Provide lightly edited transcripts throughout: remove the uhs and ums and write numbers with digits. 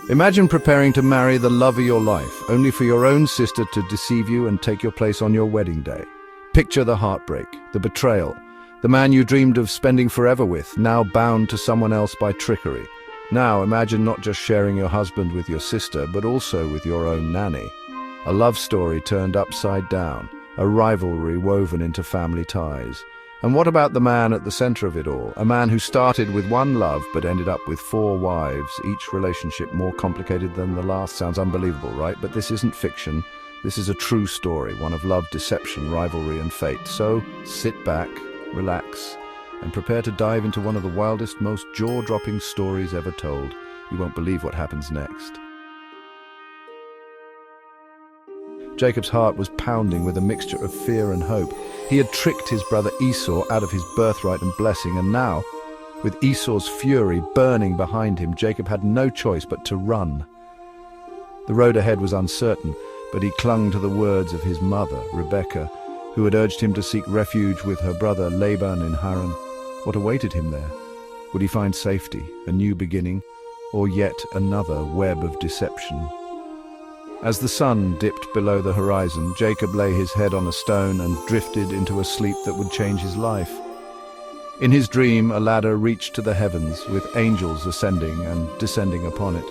Imagine preparing to marry the love of your life, only for your own sister to deceive you and take your place on your wedding day. Picture the heartbreak, the betrayal, the man you dreamed of spending forever with, now bound to someone else by trickery. Now imagine not just sharing your husband with your sister, but also with your own nanny. A love story turned upside down, a rivalry woven into family ties. And what about the man at the center of it all? A man who started with one love but ended up with 4 wives, each relationship more complicated than the last. Sounds unbelievable, right? But this isn't fiction. This is a true story, one of love, deception, rivalry, and fate. So sit back, relax, and prepare to dive into one of the wildest, most jaw-dropping stories ever told. You won't believe what happens next. Jacob's heart was pounding with a mixture of fear and hope. He had tricked his brother Esau out of his birthright and blessing, and now, with Esau's fury burning behind him, Jacob had no choice but to run. The road ahead was uncertain, but he clung to the words of his mother, Rebekah, who had urged him to seek refuge with her brother Laban in Haran. What awaited him there? Would he find safety, a new beginning, or yet another web of deception? As the sun dipped below the horizon, Jacob lay his head on a stone and drifted into a sleep that would change his life. In his dream, a ladder reached to the heavens, with angels ascending and descending upon it.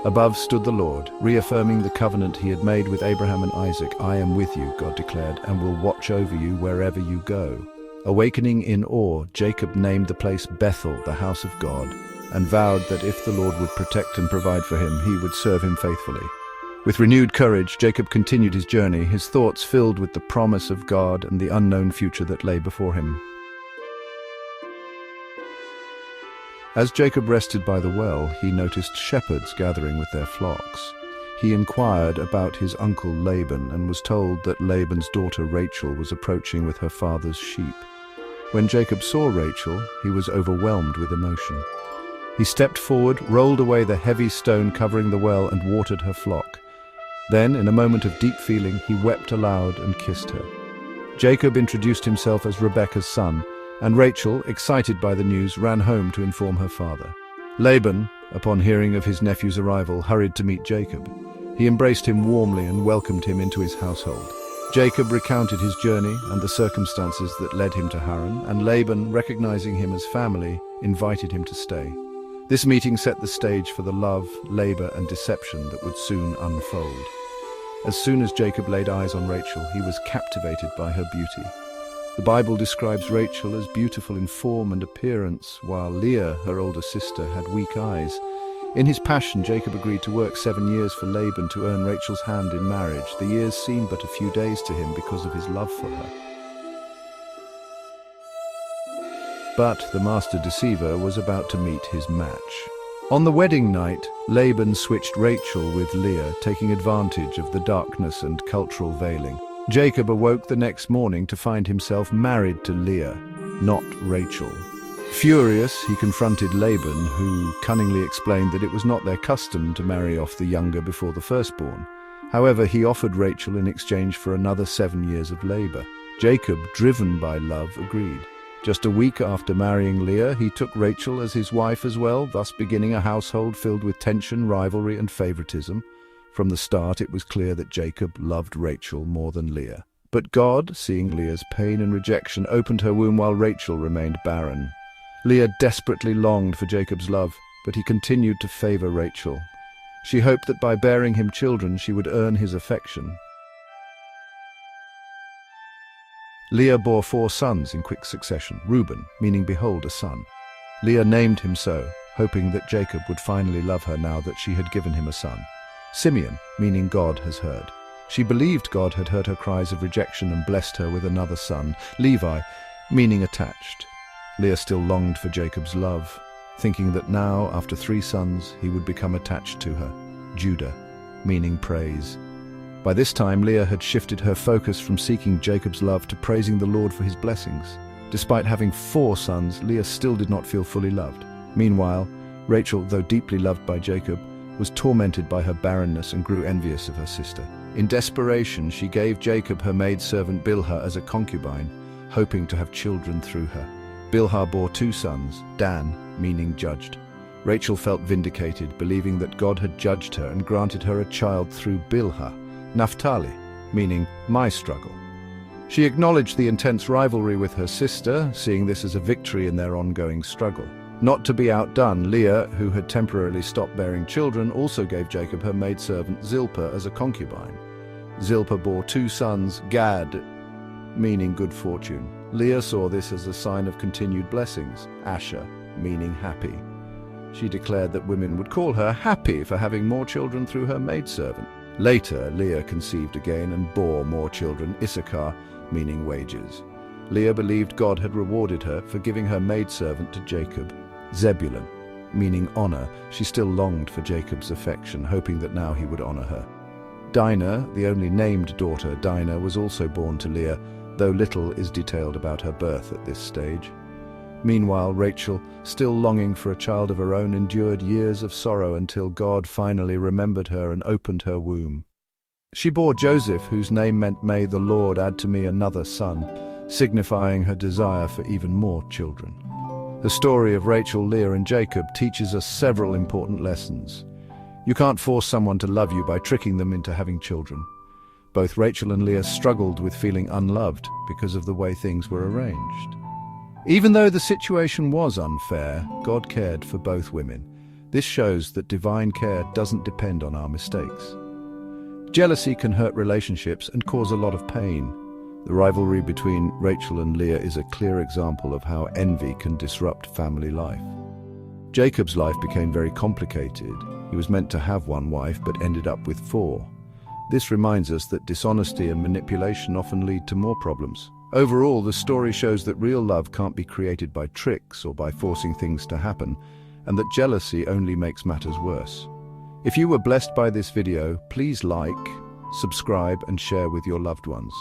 Above stood the Lord, reaffirming the covenant he had made with Abraham and Isaac. "I am with you," God declared, "and will watch over you wherever you go." Awakening in awe, Jacob named the place Bethel, the house of God, and vowed that if the Lord would protect and provide for him, he would serve him faithfully. With renewed courage, Jacob continued his journey, his thoughts filled with the promise of God and the unknown future that lay before him. As Jacob rested by the well, he noticed shepherds gathering with their flocks. He inquired about his uncle Laban and was told that Laban's daughter Rachel was approaching with her father's sheep. When Jacob saw Rachel, he was overwhelmed with emotion. He stepped forward, rolled away the heavy stone covering the well, and watered her flock. Then, in a moment of deep feeling, he wept aloud and kissed her. Jacob introduced himself as Rebekah's son, and Rachel, excited by the news, ran home to inform her father. Laban, upon hearing of his nephew's arrival, hurried to meet Jacob. He embraced him warmly and welcomed him into his household. Jacob recounted his journey and the circumstances that led him to Haran, and Laban, recognizing him as family, invited him to stay. This meeting set the stage for the love, labor, and deception that would soon unfold. As soon as Jacob laid eyes on Rachel, he was captivated by her beauty. The Bible describes Rachel as beautiful in form and appearance, while Leah, her older sister, had weak eyes. In his passion, Jacob agreed to work 7 years for Laban to earn Rachel's hand in marriage. The years seemed but a few days to him because of his love for her. But the master deceiver was about to meet his match. On the wedding night, Laban switched Rachel with Leah, taking advantage of the darkness and cultural veiling. Jacob awoke the next morning to find himself married to Leah, not Rachel. Furious, he confronted Laban, who cunningly explained that it was not their custom to marry off the younger before the firstborn. However, he offered Rachel in exchange for another 7 years of labor. Jacob, driven by love, agreed. Just a week after marrying Leah, he took Rachel as his wife as well, thus beginning a household filled with tension, rivalry, and favoritism. From the start, it was clear that Jacob loved Rachel more than Leah. But God, seeing Leah's pain and rejection, opened her womb while Rachel remained barren. Leah desperately longed for Jacob's love, but he continued to favor Rachel. She hoped that by bearing him children, she would earn his affection. Leah bore 4 sons in quick succession. Reuben, meaning behold, a son. Leah named him so, hoping that Jacob would finally love her now that she had given him a son. Simeon, meaning God has heard. She believed God had heard her cries of rejection and blessed her with another son. Levi, meaning attached. Leah still longed for Jacob's love, thinking that now, after 3 sons, he would become attached to her. Judah, meaning praise. By this time, Leah had shifted her focus from seeking Jacob's love to praising the Lord for his blessings. Despite having 4 sons, Leah still did not feel fully loved. Meanwhile, Rachel, though deeply loved by Jacob, was tormented by her barrenness and grew envious of her sister. In desperation, she gave Jacob her maidservant Bilhah as a concubine, hoping to have children through her. Bilhah bore 2 sons, Dan, meaning judged. Rachel felt vindicated, believing that God had judged her and granted her a child through Bilhah, Naphtali, meaning my struggle. She acknowledged the intense rivalry with her sister, seeing this as a victory in their ongoing struggle. Not to be outdone, Leah, who had temporarily stopped bearing children, also gave Jacob her maidservant Zilpah as a concubine. Zilpah bore 2 sons, Gad, meaning good fortune. Leah saw this as a sign of continued blessings, Asher, meaning happy. She declared that women would call her happy for having more children through her maidservant. Later, Leah conceived again and bore more children, Issachar, meaning wages. Leah believed God had rewarded her for giving her maidservant to Jacob. Zebulun, meaning honor, she still longed for Jacob's affection, hoping that now he would honor her. Dinah, the only named daughter, Dinah, was also born to Leah, though little is detailed about her birth at this stage. Meanwhile, Rachel, still longing for a child of her own, endured years of sorrow until God finally remembered her and opened her womb. She bore Joseph, whose name meant, "May the Lord add to me another son," signifying her desire for even more children. The story of Rachel, Leah, and Jacob teaches us several important lessons. You can't force someone to love you by tricking them into having children. Both Rachel and Leah struggled with feeling unloved because of the way things were arranged. Even though the situation was unfair, God cared for both women. This shows that divine care doesn't depend on our mistakes. Jealousy can hurt relationships and cause a lot of pain. The rivalry between Rachel and Leah is a clear example of how envy can disrupt family life. Jacob's life became very complicated. He was meant to have 1 wife but ended up with 4. This reminds us that dishonesty and manipulation often lead to more problems. Overall, the story shows that real love can't be created by tricks or by forcing things to happen, and that jealousy only makes matters worse. If you were blessed by this video, please like, subscribe, and share with your loved ones.